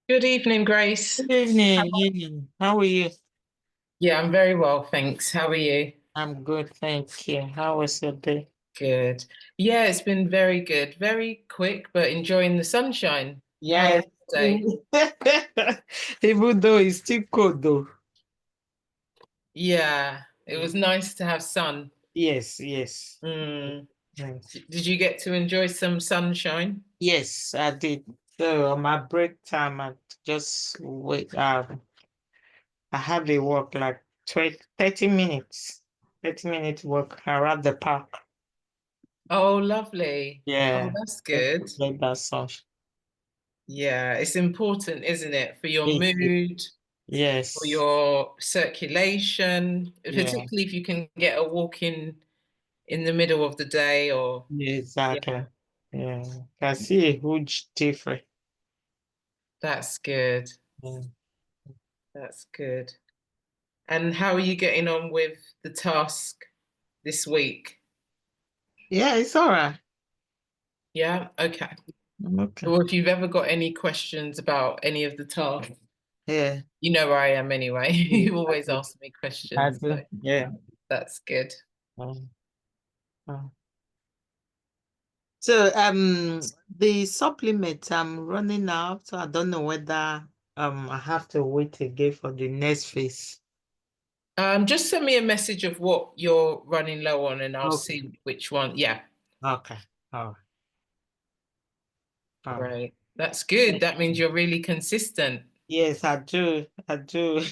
Good evening, Grace. Good evening, evening. How are you? Yeah, I'm very well, thanks. How are you? I'm good, thank you. How was your day? Good. Yeah, it's been very good. Very quick, but enjoying the sunshine. How's Yes. your day? Even though it's still cold though. Yeah, it was Mm. nice to have sun. Yes, yes. Mm. Yes, Did you get to enjoy some sunshine? yes, I did. So on my break time, I just wait. I have a walk like 20, 30 minutes. 30-minute walk around the park. Oh, lovely. Oh, Yeah. that's Just good. to get that sun. Yeah, it's important, isn't it, for your Yes, mood, for yes. your circulation, Yeah. particularly if you can get a walk in the middle of the day or Yeah, yeah, exactly. Yeah, can see a huge difference. that's good. Yeah, That's good. And how are you getting on with the task this week? yeah, it's all right. Yeah, okay. I'm okay. Well, if you've ever got any questions about any of the tasks, Yeah, you know where I am anyway. yeah, You I always do. ask me I questions, so do. Yeah. that's good. Um, uh. So, the supplement I'm running out. So I don't know whether I have to wait again for the next phase. Just send me a message of what you're running low on, and I'll Okay. see which one. Yeah, Okay. All right. All right. great. That's good. That means you're really consistent. Yes, I do. I do.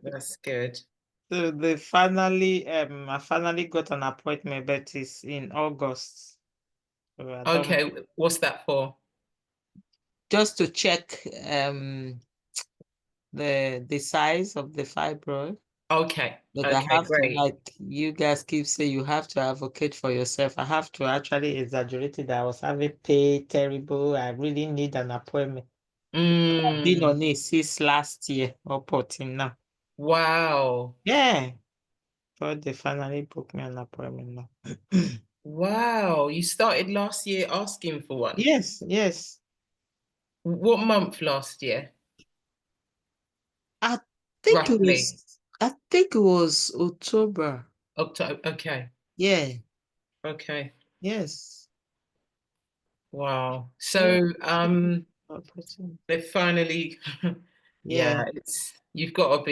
That's good. So I finally got an appointment, but it's in August. So I don't Okay, what's that for? just to check the size of the fibroid. Okay, But I okay, have to, great. like you guys keep saying, you have to advocate for yourself. I have to actually exaggerate it. I was having pain, terrible. I really need an appointment. I've been Mm, on it since last year up until now. wow. Yeah. But they finally booked me an appointment now. Wow. You started last year asking for one. Yes, yes. What month last year? I Roughly. I think it was October. October. Okay. Yeah, Okay. yes. Wow. Yeah. So, Opportunity. they finally, Yeah. yeah, it's you've got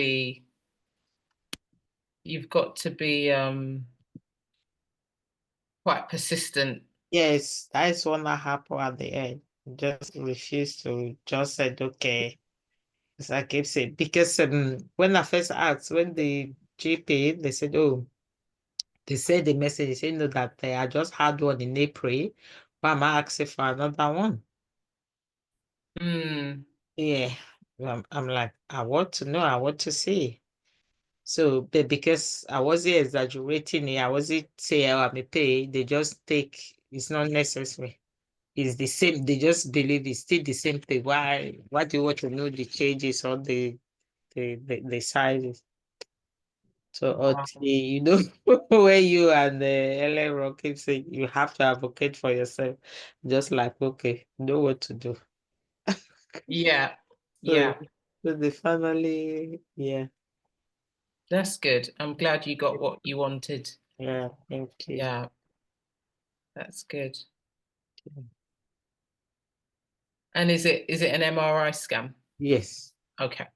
to be quite persistent. Yes, that is what happened at the end. Just refused to just said okay. As I keep saying, because when I first asked, when the GP, they said, oh, they said the message, they said no, that I just had one in April. Why am I asking for another one? Mm, Yeah. I'm like, I want to know, I want to see. So, but because I wasn't exaggerating it, I wasn't saying, oh, I'm a pay, they just take, it's not necessary. It's the same, they just believe it's still the same thing. Why do you want to know the changes or the sizes? So, wow. where you and the LA Rock keep saying you have to advocate for yourself, just like, okay, know what to do. Yeah. So, Yeah. so they finally, yeah, That's good. I'm glad you got what you wanted. yeah, thank you. Yeah, that's good. And is it an MRI scan? Yes, Okay.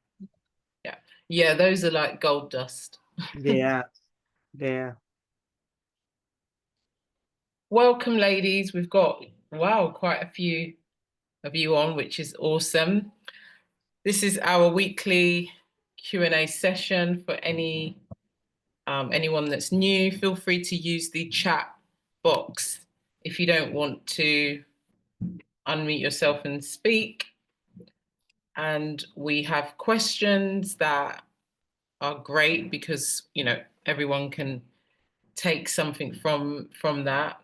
Yeah. Yeah, those are like gold dust. they are, they are. Welcome, ladies. We've got, wow, quite a few of you on, which is awesome. This is our weekly Q&A session for anyone that's new. Feel free to use the chat box if you don't want to unmute yourself and speak. And we have questions that are great because, everyone can take something from that.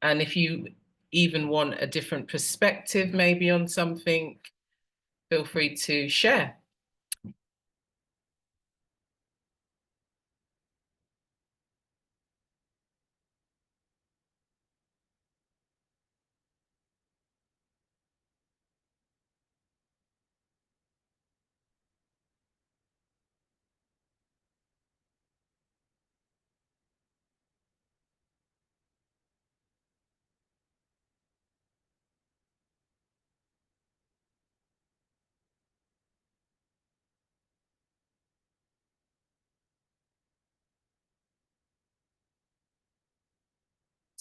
And if you even want a different perspective, maybe on something, feel free to share.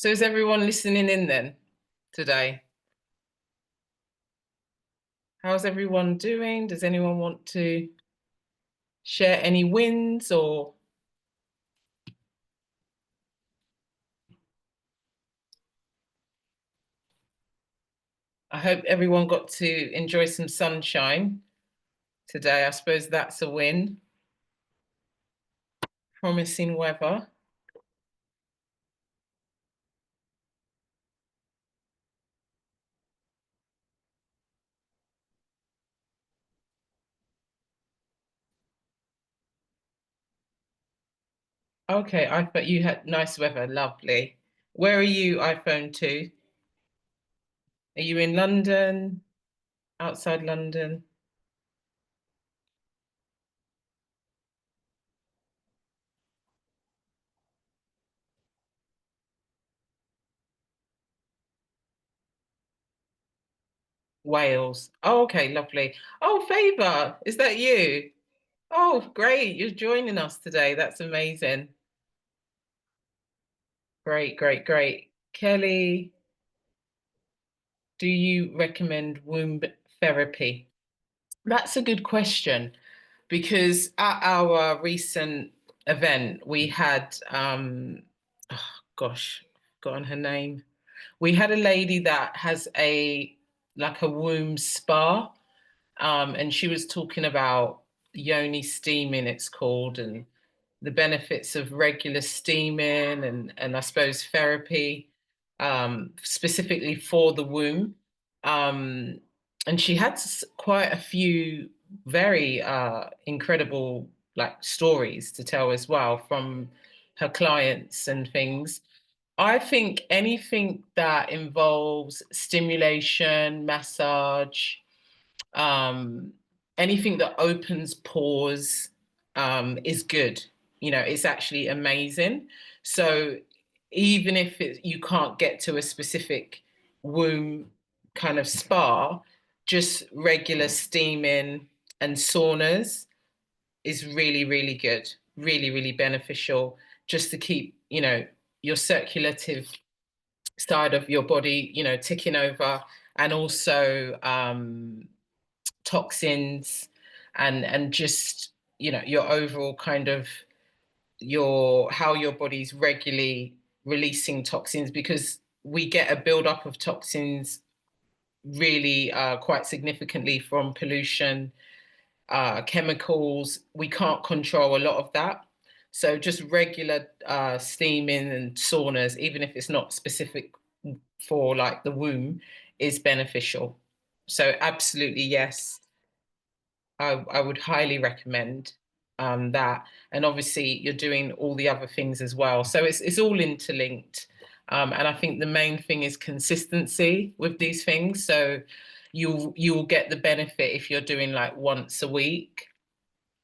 So is everyone listening in then today? How's everyone doing? Does anyone want to share any wins or I hope everyone got to enjoy some sunshine today. I suppose that's a win. Promising weather. Okay, I thought you had nice weather, lovely. Where are you, iPhone 2? Are you in London? Outside London? Wales. Oh, okay, lovely. Oh, Favour, is that you? Oh, great. You're joining us today. That's amazing. Great, great, great. Kelly, do you recommend womb therapy? That's a good question because at our recent event, we had, oh gosh, forgotten her name. We had a lady that has like a womb spa. And she was talking about yoni steaming, it's called, and the benefits of regular steaming and I suppose therapy, specifically for the womb. Um, and she had quite a few very incredible like stories to tell as well from her clients and things. I think anything that involves stimulation, massage, um, anything that opens pores is good. You know, it's actually amazing. So even if you can't get to a specific womb kind of spa, just regular steaming and saunas is really, really good, really, really beneficial just to keep, you know, your circulative side of your body, you know, ticking over and also toxins and just you know your overall kind of your how your body's regularly releasing toxins because we get a buildup of toxins really quite significantly from pollution, chemicals. We can't control a lot of that. So just regular steaming and saunas, even if it's not specific for like the womb, is beneficial. So absolutely yes, I would highly recommend that. And obviously, you're doing all the other things as well. So it's all interlinked. And I think the main thing is consistency with these things. So you'll get the benefit if you're doing like once a week,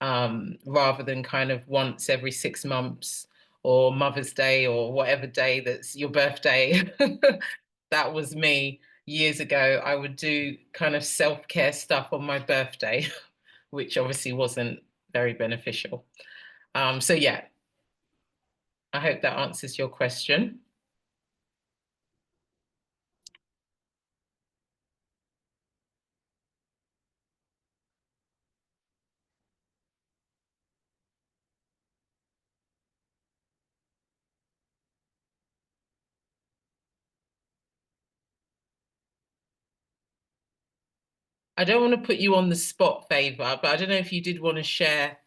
rather than kind of once every 6 months or Mother's Day or whatever day that's your birthday. That was me years ago. I would do kind of self-care stuff on my birthday. Which obviously wasn't very beneficial. So yeah, I hope that answers your question. I don't want to put you on the spot, Favour, but I don't know if you did want to share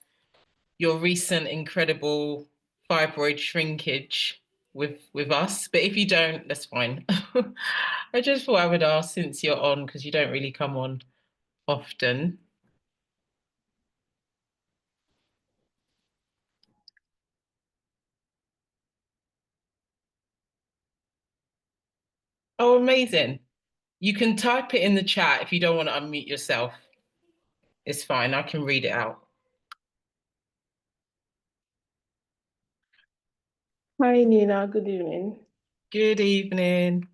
your recent incredible fibroid shrinkage with us, but if you don't, that's fine. I just thought I would ask since you're on because you don't really come on often. Oh, amazing. You can type it in the chat if you don't want to unmute yourself. It's fine. I can read it out. Hi Nina, good evening. Good evening.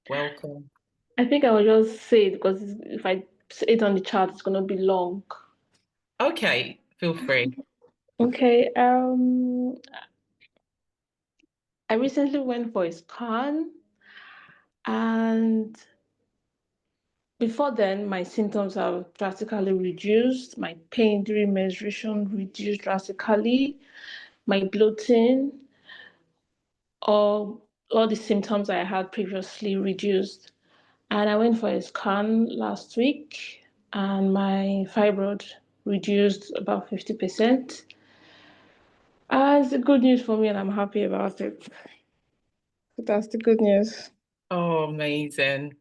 Welcome. I think I will just say it because if I say it on the chat, it's gonna be long. Okay, feel free. Okay. I recently went for a scan, and before then, my symptoms have drastically reduced. My pain during menstruation reduced drastically. My bloating, all the symptoms I had previously reduced. And I went for a scan last week, and my fibroid reduced about 50%. It's the good news for me, and I'm happy about it. That's the good news. Oh, amazing.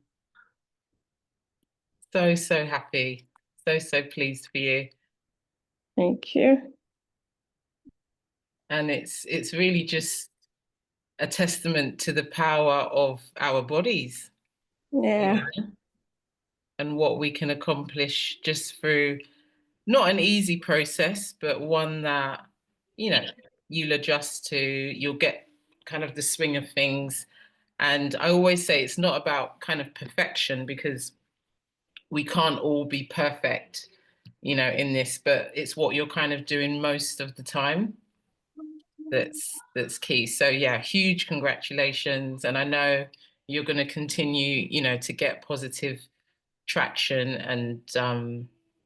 So, so happy. So, so pleased for you. Thank you. And it's really just a testament to the power of our bodies, Yeah. and what we can accomplish just through not an easy process, but one that, you'll adjust to, you'll get kind of the swing of things. And I always say it's not about kind of perfection, because we can't all be perfect, in this, but it's what you're kind of doing most of the time that's key. So yeah, huge congratulations. And I know you're going to continue, to get positive traction, and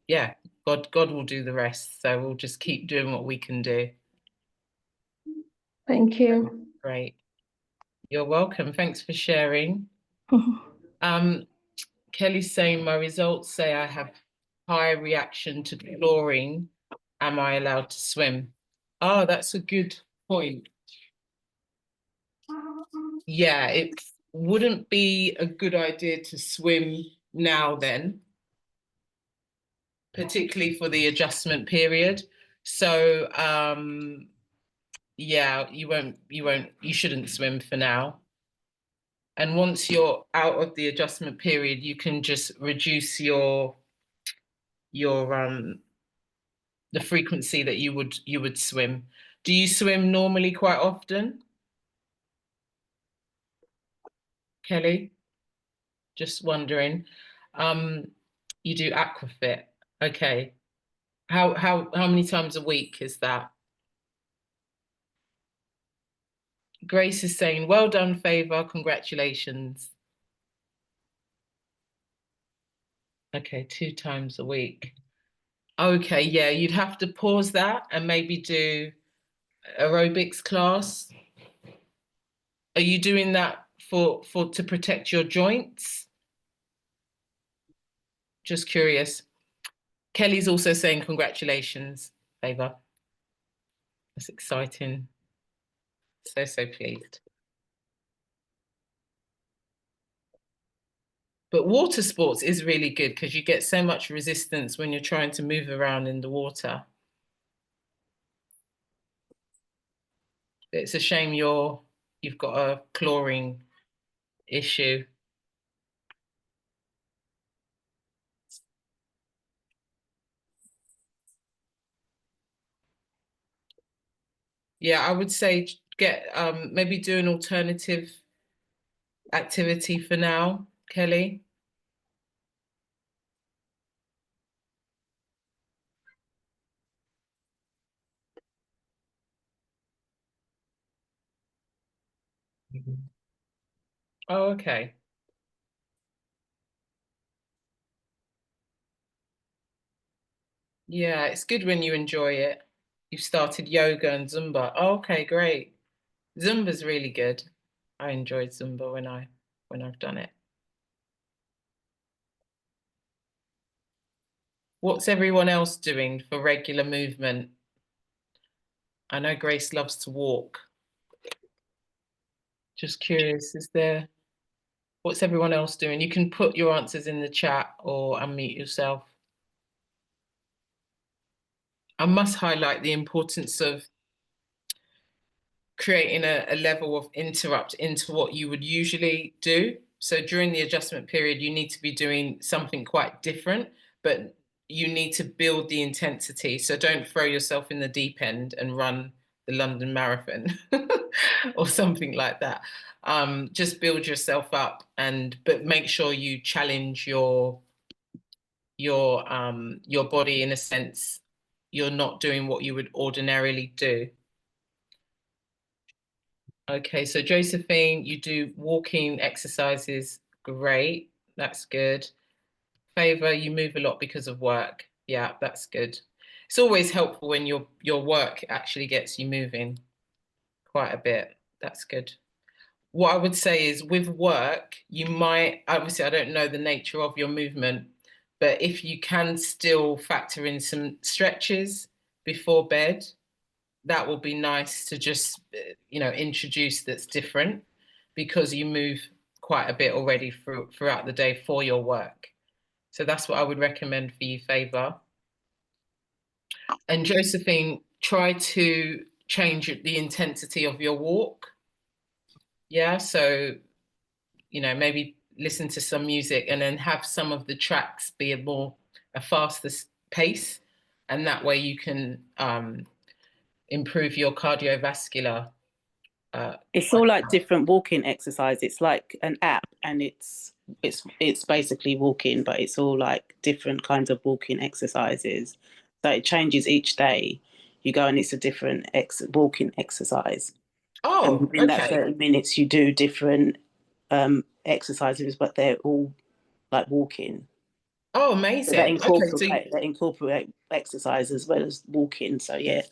yeah, God will do the rest. So we'll just keep doing what we can do. Thank you. Great. You're welcome. Thanks for sharing. Kelly's saying my results say I have high reaction to chlorine. Am I allowed to swim? Oh, that's a good point. Yeah, it wouldn't be a good idea to swim now then, particularly for the adjustment period. So yeah, you shouldn't swim for now. And once you're out of the adjustment period, you can just reduce your the frequency that you would swim. Do you swim normally quite often, Kelly? Just wondering. You do aquafit. Okay. How many times a week is that? Grace is saying, well done, Favour, congratulations. Okay, 2 times a week. Okay, yeah, you'd have to pause that and maybe do aerobics class. Are you doing that for to protect your joints? Just curious. Kelly's also saying congratulations, Favour. That's exciting. So, so pleased. But water sports is really good because you get so much resistance when you're trying to move around in the water. It's a shame you've got a chlorine issue. Yeah, I would say get maybe do an alternative activity for now, Kelly. Oh, okay. Yeah, it's good when you enjoy it. You've started yoga and Zumba. Oh, okay, great. Zumba's really good. I enjoyed Zumba when I've done it. What's everyone else doing for regular movement? I know Grace loves to walk. Just curious, what's everyone else doing? You can put your answers in the chat or unmute yourself. I must highlight the importance of creating a level of interrupt into what you would usually do. So during the adjustment period, you need to be doing something quite different, but you need to build the intensity. So don't throw yourself in the deep end and run the London Marathon or something like that. Just build yourself up, but make sure you challenge your body in a sense. You're not doing what you would ordinarily do. Okay, so Josephine, you do walking exercises. Great. That's good. Favour, you move a lot because of work. Yeah, that's good. It's always helpful when your work actually gets you moving quite a bit. That's good. What I would say is with work, you might, obviously, I don't know the nature of your movement, but if you can still factor in some stretches before bed, that will be nice to just, introduce that's different because you move quite a bit already throughout the day for your work. So that's what I would recommend for you, Favour. And Josephine, try to change the intensity of your walk. Yeah, so maybe listen to some music and then have some of the tracks be a faster pace, and that way you can improve your cardiovascular. It's all like different walking exercise. It's like an app, and it's basically walking, but it's all like different kinds of walking exercises. So it changes each day. You go and it's a different walking exercise. Oh, and in that okay. 30 minutes, you do different exercises, but they're all like walking. Oh, So amazing. they incorporate exercise as well as walking. So yeah.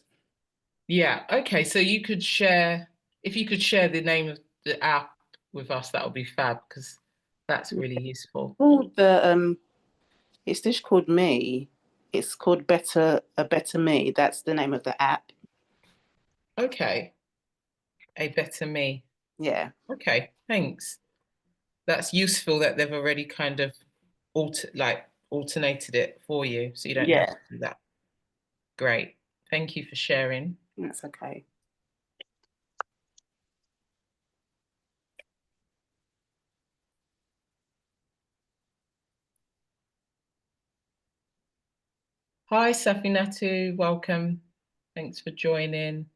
Yeah. Okay. So if you could share the name of the app with us, that would be fab because that's really useful. It's just called Me. It's called A Better Me. That's the name of the app. Okay. A Better Me. Yeah. Okay. Thanks. That's useful that they've already kind of alternated it for you, so you don't have to do that. Great. Thank you for sharing. That's okay. Hi, Safinatu. Welcome. Thanks for joining.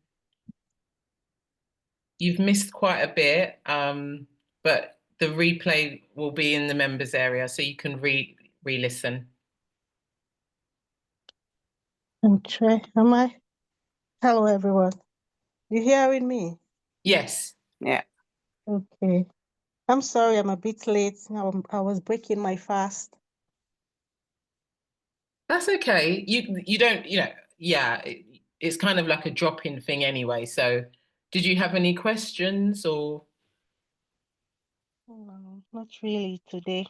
You've missed quite a bit, but the replay will be in the members area, so you can re-listen. Am I? Hello, everyone. You hearing me? Yes. Yeah. Okay. I'm sorry, I'm a bit late. I was breaking my fast. That's okay. You don't, yeah, it's kind of like a drop-in thing anyway. So did you have any questions or? No, not really today.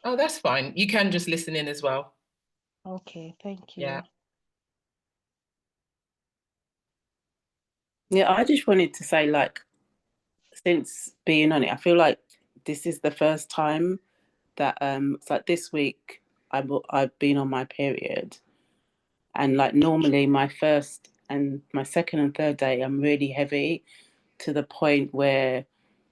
Oh, that's fine. You can just listen in as well. Okay, thank you. Yeah. Yeah, I just wanted to say, like, since being on it, I feel like this is the first time that it's like this week I've been on my period, and like normally my first and my second and third day I'm really heavy to the point where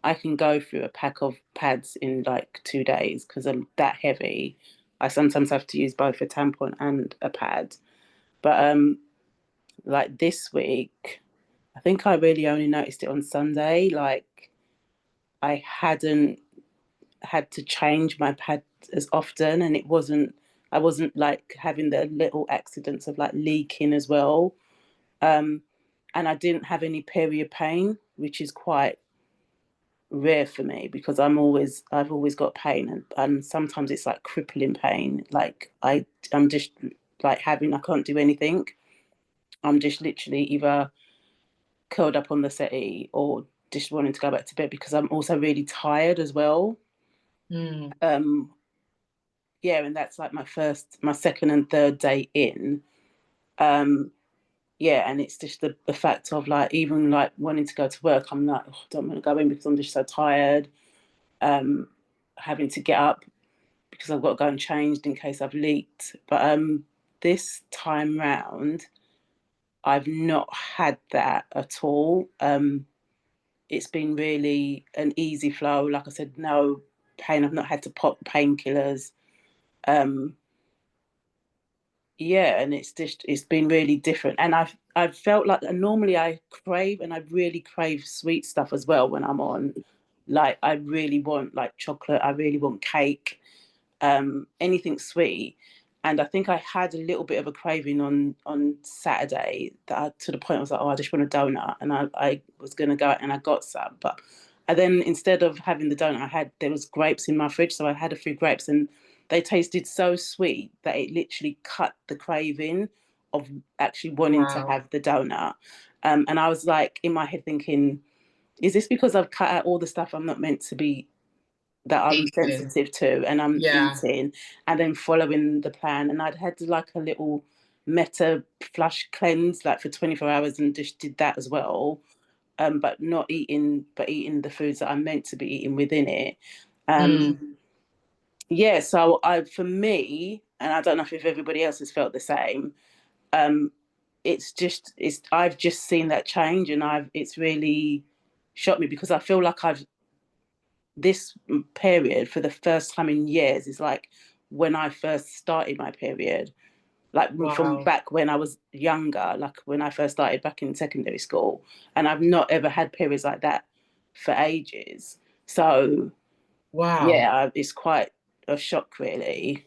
I can go through a pack of pads in like 2 days because I'm that heavy. I sometimes have to use both a tampon and a pad. But like this week, I think I really only noticed it on Sunday. Like I hadn't had to change my pad as often, and I wasn't like having the little accidents of like leaking as well. And I didn't have any period pain, which is quite rare for me because I've always got pain, and sometimes it's like crippling pain. Like I'm just like I can't do anything. I'm just literally either curled up on the settee or just wanting to go back to bed because I'm also really tired as well. Yeah, and that's like my second and third day in. Yeah, and it's just the fact of like even like wanting to go to work, I'm like, oh, I don't want to go in because I'm just so tired. Having to get up because I've got to go and change in case I've leaked. But this time round, I've not had that at all. It's been really an easy flow. Like I said, no pain. I've not had to pop painkillers. Yeah, and it's been really different. And I've felt like normally I crave, and I really crave sweet stuff as well when I'm on. Like I really want like chocolate. I really want cake. Anything sweet. And I think I had a little bit of a craving on Saturday to the point I was like, oh, I just want a donut. And I was going to go out and I got some. But and then instead of having the donut, there was grapes in my fridge. So I had a few grapes and they tasted so sweet that it literally cut the craving of actually wanting to have the donut. And I was like in my head thinking, is this because I've cut out all the stuff I'm not meant to be, that I'm sensitive to, and I'm eating, and then following the plan? And I'd had like a little meta flush cleanse like for 24 hours and just did that as well, but eating the foods that I'm meant to be eating within it. Yeah, so for me, and I don't know if everybody else has felt the same, I've just seen that change, and it's really shocked me, because I feel like this period for the first time in years is like when I first started my period, like from back when I was younger, like when I first started back in secondary school, and I've not ever had periods like that for ages. So yeah, it's quite a shock, really,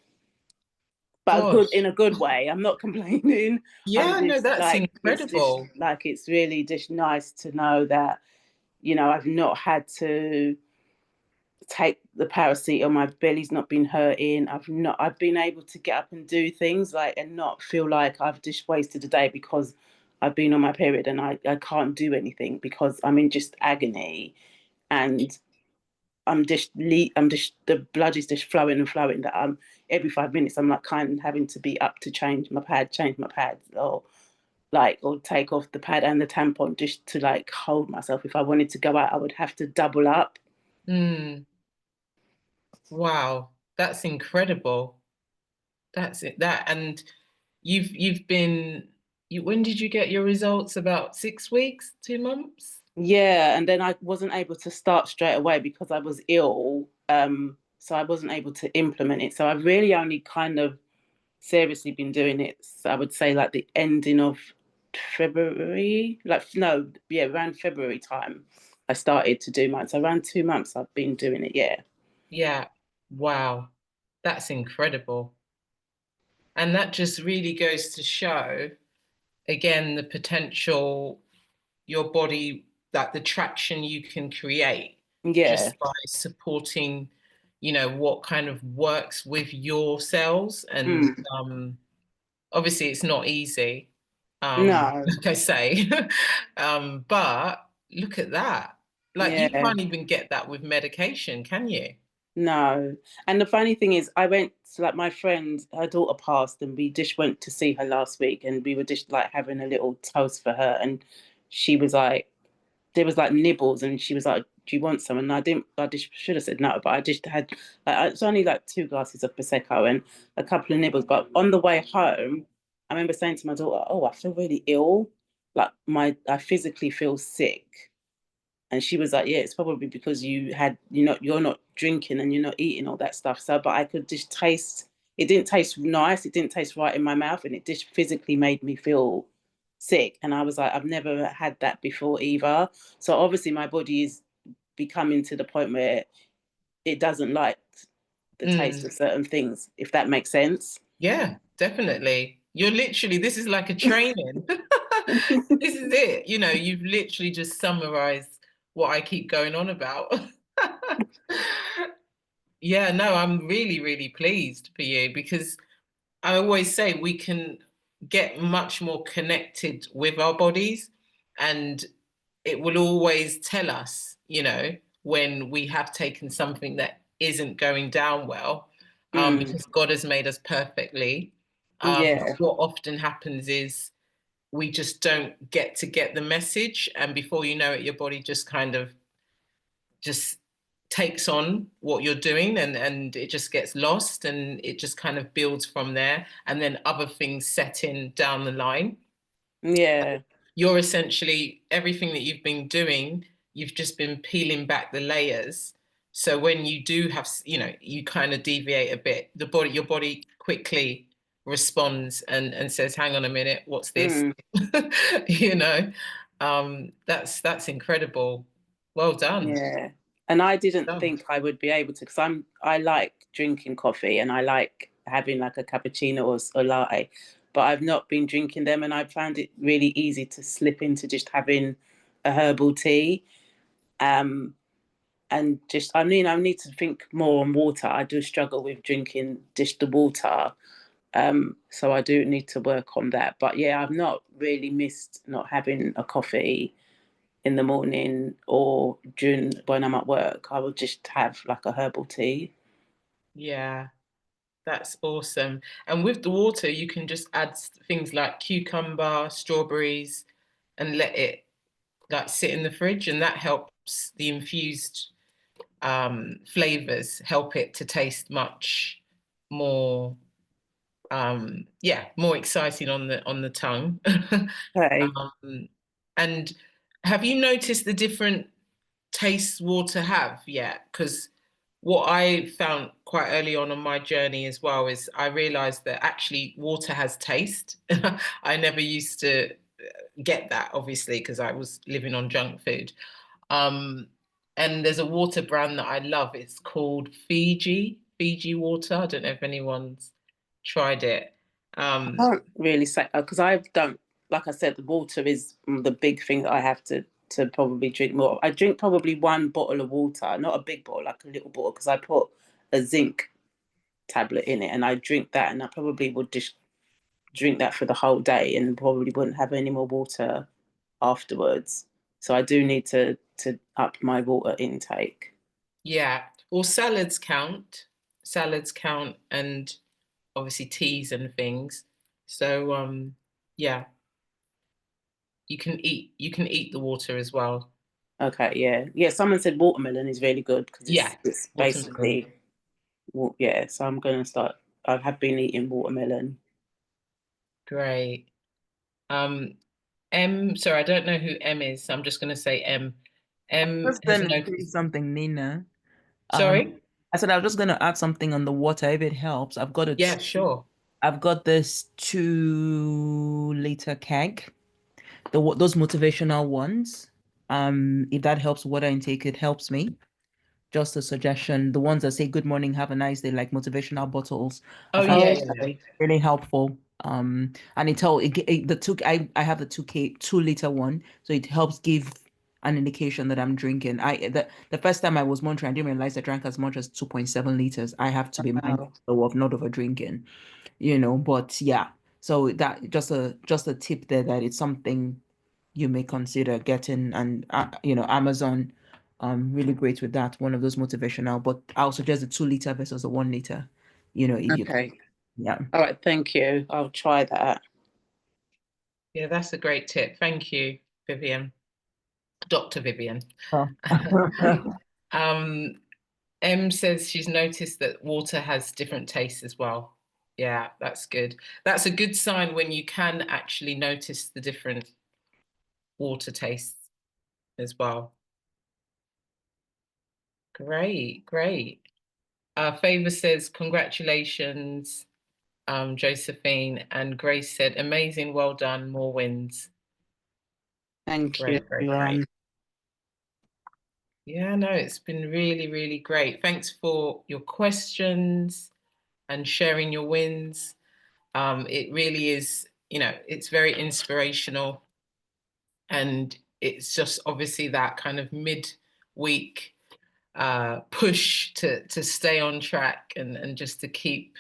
but good, in a good way. I'm not complaining. Yeah, no, that's incredible. It's really just nice to know that, you know, I've not had to take the paracetamol, my belly's not been hurting, I've been able to get up and do things like, and not feel like I've just wasted a day because I've been on my period and I can't do anything because I'm in just agony, and the blood is just flowing and flowing, that I'm every 5 minutes I'm like kind of having to be up to change my pads, or take off the pad and the tampon just to like hold myself. If I wanted to go out, I would have to double up. Wow, that's incredible. That's it. And when did you get your results? About 6 weeks, 2 months? Yeah, and then I wasn't able to start straight away because I was ill. So I wasn't able to implement it. So I've really only kind of seriously been doing it, so I would say like the ending of February, around February time I started to do mine. So around 2 months I've been doing it. Yeah. Wow. That's incredible. And that just really goes to show, again, the potential your body, that the traction you can create just by supporting, you know, what kind of works with your cells. And obviously it's not easy, No. like I say, but look at that. Like you can't even get that with medication, can you? No. And the funny thing is, I went to, like, my friend, her daughter passed, and we just went to see her last week, and we were just like having a little toast for her. And she was like, there was like nibbles, and she was like, do you want some? And I just should have said no, but I just had, like, it's only like 2 glasses of Prosecco and a couple of nibbles. But on the way home, I remember saying to my daughter, oh, I feel really ill. Like I physically feel sick. And she was like, yeah, it's probably because you're not drinking and you're not eating all that stuff. So, but I could just taste, it didn't taste nice. It didn't taste right in my mouth. And it just physically made me feel sick. And I was like, I've never had that before either. So obviously my body is becoming to the point where it doesn't like the taste of certain things, if that makes sense. Yeah, definitely. This is like a training. This is it. You know, you've literally just summarized what I keep going on about. Yeah, no, I'm really, really pleased for you, because I always say we can get much more connected with our bodies, and it will always tell us, you know, when we have taken something that isn't going down well, because God has made us perfectly. But what often happens is we just don't get the message, and before you know it, your body just kind of just takes on what you're doing, and it just gets lost, and it just kind of builds from there, and then other things set in down the line. You're essentially, everything that you've been doing, you've just been peeling back the layers. So when you do have, you know, you kind of deviate a bit, your body quickly responds and says, hang on a minute, what's this? You know, that's incredible. Well done. And I didn't think I would be able to, because I like drinking coffee and I like having like a cappuccino or a latte, but I've not been drinking them, and I found it really easy to slip into just having a herbal tea. And just, I mean, I need to think more on water. I do struggle with drinking just the water. So I do need to work on that. But yeah, I've not really missed not having a coffee in the morning or during when I'm at work. I will just have like a herbal tea. Yeah, that's awesome. And with the water, you can just add things like cucumber, strawberries, and let it like sit in the fridge, and that helps the infused flavors help it to taste much more more exciting on the tongue. Okay. And have you noticed the different tastes water have yet? Because what I found quite early on my journey as well is I realized that actually water has taste. I never used to get that, obviously, because I was living on junk food. And there's a water brand that I love. It's called Fiji water. I don't know if anyone's tried it. I can't really say because I don't, like I said, the water is the big thing that I have to probably drink more. I drink probably one bottle of water, not a big bottle, like a little bottle, because I put a zinc tablet in it, and I drink that, and I probably would just drink that for the whole day, and probably wouldn't have any more water afterwards. So I do need to up my water intake. Yeah. Well, salads count, and obviously teas and things. So yeah, you can eat the water as well. Okay, yeah, yeah. Someone said watermelon is really good because Yeah, it's watermelon. basically, yeah. So I'm gonna start. I have been eating watermelon. Great. Sorry, I don't know who M is, so I'm just gonna say M. M Just has gonna say noticed. something, Nina. Sorry? I said I was just gonna add something on the water if it helps. Yeah, sure. I've got this 2-liter keg. Those motivational ones. If that helps water intake, it helps me. Just a suggestion. The ones that say "Good morning, have a nice day," like motivational bottles. I Oh find yeah, it yeah, yeah. really helpful. And I have the 2-liter one, so it helps give an indication that I'm drinking. The first time I was monitoring, I didn't realize I drank as much as 2.7 liters. I have to be mindful of not over drinking, but yeah. So that just a tip there that it's something you may consider getting. And Amazon really great with that, one of those motivational, but I'll suggest the 2-liter versus the 1-liter, if you Okay. yeah. All right. Thank you. I'll try that. Yeah, that's a great tip. Thank you, Vivian. Dr. Vivian. Oh. M says she's noticed that water has different tastes as well. Yeah, that's good. That's a good sign when you can actually notice the different water tastes as well. Great, great. Favour says, congratulations, Josephine. And Grace said, amazing, well done, more wins. Thank you. Great, great, great. Yeah, no, it's been really, really great. Thanks for your questions and sharing your wins. It really is, it's very inspirational, and it's just obviously that kind of mid-week push to stay on track and just to keep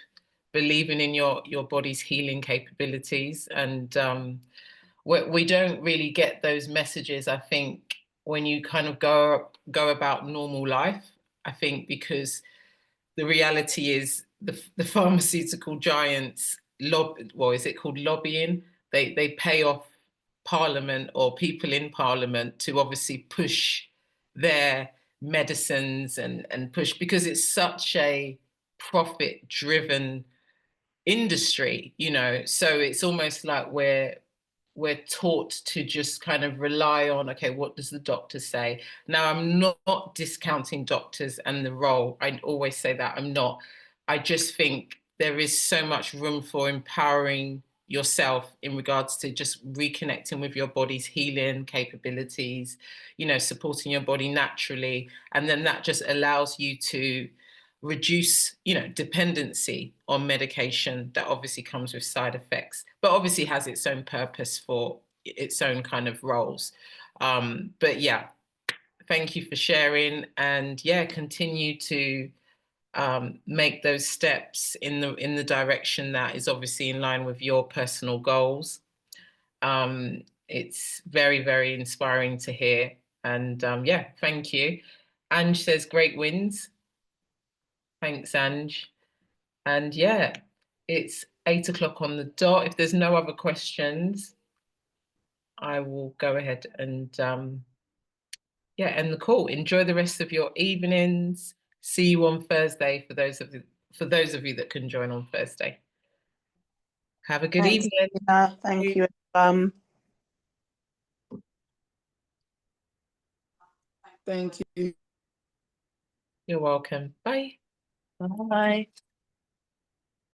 believing in your body's healing capabilities. And we don't really get those messages, I think, when you kind of go about normal life. I think because the reality is the pharmaceutical giants is it called lobbying? They pay off Parliament or people in Parliament to obviously push their medicines and push, because it's such a profit driven industry, so it's almost like we're taught to just kind of rely on, okay, what does the doctor say? Now, I'm not discounting doctors and the role. I always say that I'm not. I just think there is so much room for empowering yourself in regards to just reconnecting with your body's healing capabilities, supporting your body naturally. And then that just allows you to reduce, dependency on medication that obviously comes with side effects, but obviously has its own purpose for its own kind of roles. But yeah, thank you for sharing, and yeah, continue to make those steps in the direction that is obviously in line with your personal goals. It's very, very inspiring to hear. And yeah, thank you. Ange says great wins. Thanks, Ange. And yeah, it's 8 o'clock on the dot. If there's no other questions, I will go ahead and yeah, end the call. Enjoy the rest of your evenings. See you on Thursday for those of you that can join on Thursday. Have a good Thanks, evening. Tina. Thank you. Thank you. You're welcome. Bye. Bye.